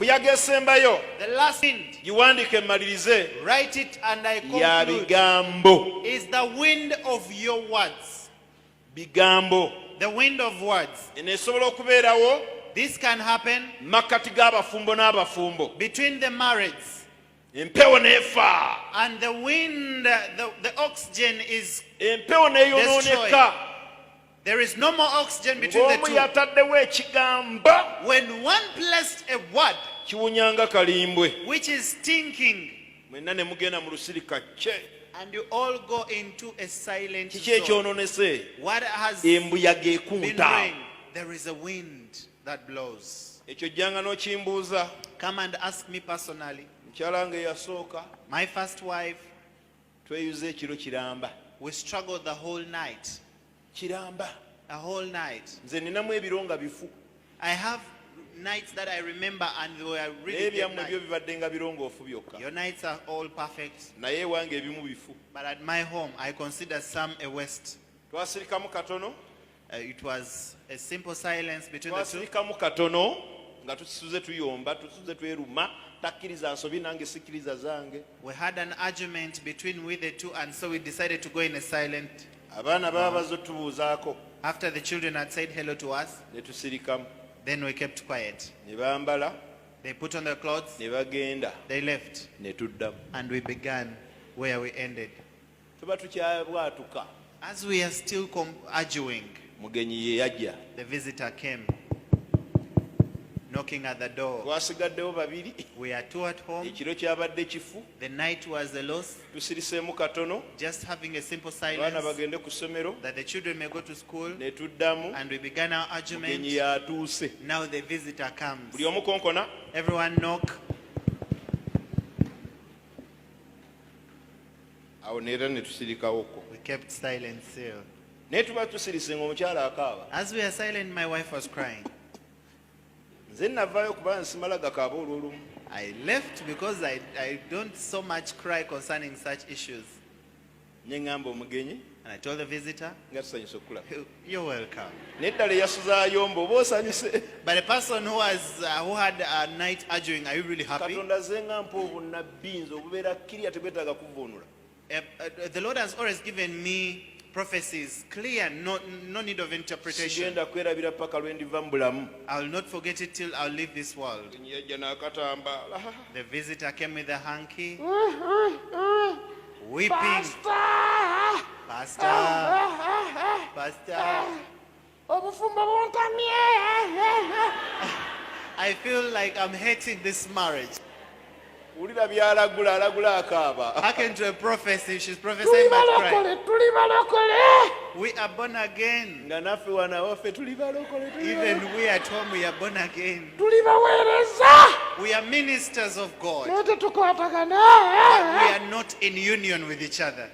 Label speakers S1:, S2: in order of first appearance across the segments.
S1: embuyaga esembayo
S2: The last wind,
S1: giwandiike mmalirize
S2: write it and I
S1: ya
S2: conclude,
S1: bigambo.
S2: is the wind of your words.
S1: Bigambo
S2: The wind of words.
S1: eno esobola okubeerawo
S2: This can happen
S1: makkati g'abafumbo n'abafumbo.
S2: between the marrieds.
S1: Empewo n'efa,
S2: And the wind, the oxygen is,
S1: empewo n'eyonooneka.
S2: there is no more oxygen between the
S1: Ng'omu
S2: two.
S1: yataddewo ekigambo
S2: When one placed a word
S1: kiwunyanga kalimbwe.
S2: which is stinking,
S1: Mwenna ne mugenda mu lusirika kye.
S2: and you all go into a silent
S1: Kiki
S2: zone.
S1: ekyonoonese?
S2: What has been
S1: Embuyaga ekunta.
S2: rain? There is a wind that blows.
S1: Ekyo jjanga n'okimbuuza.
S2: Come and ask me personally.
S1: Mukyala nga eyasooka
S2: My first wife,
S1: tweyuza ekiro kiramba.
S2: we struggled the whole night.
S1: Kiramba.
S2: A whole night.
S1: Nze ninamu ebiro nga bifu.
S2: I have nights that I remember and they were really
S1: Naye
S2: good
S1: ebyammwe byo
S2: nights.
S1: bibadde nga birongoofu byokka.
S2: Your nights are all perfect.
S1: Naye ewange ebimu bifu.
S2: But at my home, I consider some a waste.
S1: Twasirikamu katono.
S2: It was a simple silence between the two.
S1: Twasirikamu katono nga tusuze tuyomba, tusuze tweruma, takkiriza nsobi nange sikkiriza zange.
S2: We had an argument between we the two, and so we decided to go in a silent.
S1: Abaana baba bazze tubuuzaako
S2: After the children had said hello to us,
S1: ne tusirikamu.
S2: then we kept quiet.
S1: Ne bambala,
S2: They put on their clothes,
S1: ne bagenda,
S2: they left,
S1: ne tuddamu.
S2: and we began where we ended.
S1: Tuba tukyabwatuka.
S2: As we are still arguing,
S1: Mugenyi ye yajja.
S2: the visitor came, knocking at the door.
S1: Twasigaddewo babiri.
S2: We are two at home.
S1: Ekiro kyabadde kifu.
S2: The night was a loss,
S1: Tusiriseemu katono.
S2: just having a simple
S1: Abaana
S2: silence
S1: bagende ku ssomero.
S2: that the children may go to school,
S1: Ne tuddamu.
S2: and we began our argument.
S1: Mugenyi yatuuse.
S2: Now the visitor comes.
S1: Buli omu konkona.
S2: Everyone knock.
S1: Awo neera ne tusirikawoko.
S2: We kept silent still.
S1: Naye tuba tusirise ng'omukyala akaaba.
S2: As we are silent, my wife was crying.
S1: Nze navaayo kubanga nsimala gakaaba olw'olumu.
S2: I left because I don't so much cry concerning such issues.
S1: Ne ŋŋamba omugenyi
S2: And I told the visitor,
S1: nga tusanyuse okulaba.
S2: you're welcome.
S1: N'eddala eyasuzaayo oba osanyuse.
S2: But the person who had a night arguing, are you really happy?
S1: Katonda ze nga mpa obunnabbi nze obubeera kkirya tebwetaaga kuvuunula.
S2: The Lord has always given me prophecies clear, no need of interpretation.
S1: Sigenda kwerabira paka lwe ndiva mu bulamu.
S2: I will not forget it till I'll leave this world.
S1: Yajja n'akatambaala.
S2: The visitor came with a hanky, weeping. Pastor.
S1: Obufumbo buntamye.
S2: I feel like I'm hating this marriage.
S1: Wulira by'alagula, alagula akaaba.
S2: Hearken to a prophecy, she's prophesying but crying.
S1: Tuli balokole.
S2: We are born again.
S1: Nga naffe wana waffe tuli balokole.
S2: Even we at home, we are born again.
S1: Tuli baweereza.
S2: We are ministers of God.
S1: Naye tetukwatagana.
S2: But we are not in union with each other.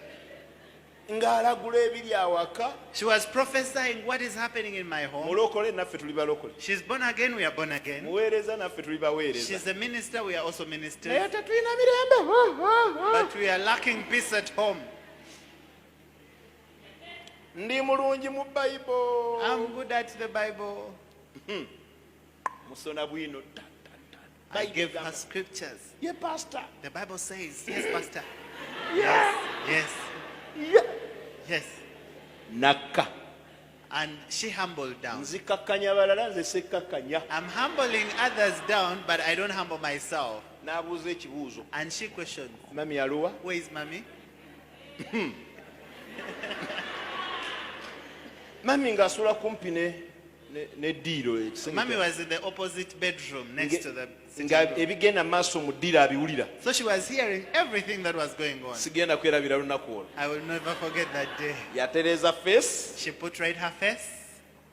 S1: Ng'alagula ebiri awaka.
S2: She was prophesying what is happening in my home.
S1: Mulokole naffe tuli balokole.
S2: She's born again, we are born again.
S1: Muweereza naffe tuli baweereza.
S2: She's a minister, we are also ministers.
S1: Naye tetulina mirembe.
S2: But we are lacking peace at home.
S1: Ndi mulungi mu Bible.
S2: I'm good at the Bible.
S1: Musona bwino.
S2: I give her scriptures.
S1: Ye pastor.
S2: The Bible says, yes, Pastor.
S1: Yeah.
S2: Yes,
S1: Yeah.
S2: yes.
S1: Nakka.
S2: And she humbled down.
S1: Nzikakkanya balala nze sekkakkanya.
S2: I'm humbling others down, but I don't humble myself.
S1: N'abuuza ekibuuzo.
S2: And she questioned,
S1: Mami aluwa?
S2: where is Mommy?
S1: Mami ng'asula kumpi ne ddiiro ekisenge.
S2: Mommy was in the opposite bedroom next to the sitting
S1: nga
S2: room.
S1: ebigenda maaso mu ddiiro abiwulira.
S2: So she was hearing everything that was going on.
S1: Sigenda kwerabira lunaku olwo.
S2: I will never forget that day.
S1: Yatereeza face.
S2: She put right her face,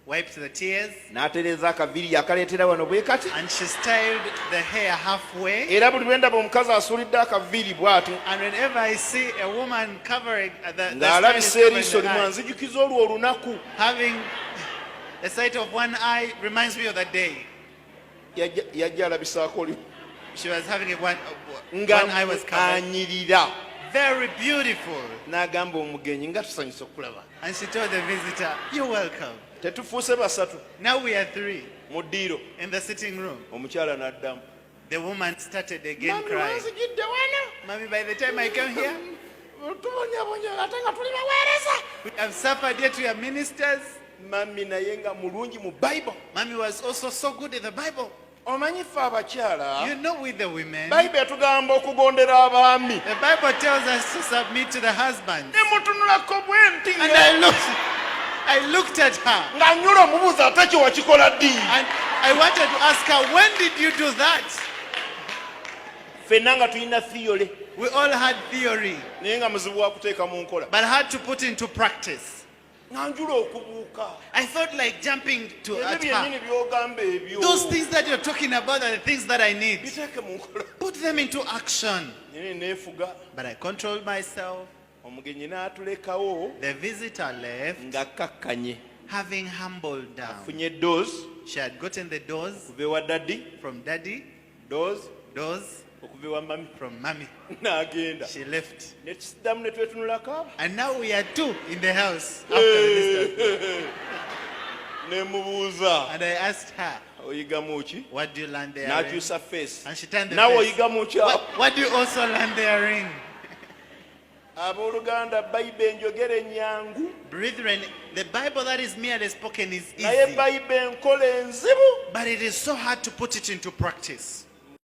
S2: wiped the tears,
S1: N'atereeza akaviiri yakaleetera wano bwe kati.
S2: and she styled the hair halfway.
S1: Era buli lwe ndaba omukazi asuulidde akaviiri bw'ati.
S2: And whenever I see a woman covering the
S1: Ng'alabisa
S2: style is
S1: eriiso
S2: covering the
S1: limu
S2: eye,
S1: anzijukiza olwo olunaku.
S2: having the sight of one eye reminds me of that day.
S1: Yajja alabisaako oli.
S2: She was having one
S1: Nga
S2: eye was covered.
S1: anyirira.
S2: Very beautiful.
S1: N'agamba omugenyi nga tusanyusa okulaba.
S2: And she told the visitor, you're welcome.
S1: Tetufuuse basatu
S2: Now we are three
S1: mu ddiiro.
S2: in the sitting room.
S1: Omukyala n'addamu.
S2: The woman started again
S1: mami
S2: crying.
S1: wanzigidde wano
S2: Mommy, by the time I came here,
S1: tubonyabonya ate nga tuli baweereza.
S2: we have suffered yet we are ministers.
S1: Mami naye nga mulungi mu Bible.
S2: Mommy was also so good in the Bible.
S1: Omanyi ffe abakyala
S2: You know, with the women,
S1: Bible etugamba okugondera abaami.
S2: the Bible tells us to submit to the husband.
S1: Ne mutunulako bwe nti
S2: And I looked at her,
S1: nga nyula omubuuza ate kye wakikola ddi.
S2: and I wanted to ask her, when did you do that?
S1: Ffenna nga tulina theory
S2: We all had theory,
S1: naye nga muzibu wa kuteeka mu nkola.
S2: but had to put into practice.
S1: Nga njula okubuuka.
S2: I felt like jumping
S1: Ebyo
S2: at her.
S1: byennyini by'ogamba ebyo.
S2: Those things that you're talking about are the things that I need.
S1: biteeke mu nkola.
S2: Put them into action.
S1: Nyini neefuga.
S2: But I controlled myself.
S1: Omugenyi n'atulekawo
S2: The visitor left,
S1: nga kakkanye.
S2: having humbled down.
S1: Funye dose
S2: She had gotten the dose
S1: okuva ewa daddy,
S2: from daddy,
S1: dose
S2: dose
S1: okuva ewa mami.
S2: from mommy.
S1: N'agenda.
S2: She left.
S1: Ne tusiddamu ne twetunulako.
S2: And now we are two in the house after the minister.
S1: Ne mubuuza.
S2: And I asked her,
S1: Oyigamu ki?
S2: what do you learn there?
S1: N'akyusa face.
S2: And she turned the
S1: Naawe
S2: face.
S1: oyigamu ki?
S2: What do you also learn therein?
S1: Abooluganda Bayibuli enjogera ennyangu.
S2: Brethren, the Bible that is merely spoken is
S1: Naye
S2: easy,
S1: Bayibuli enkola enzibu.
S2: but it is so hard to put it into practice.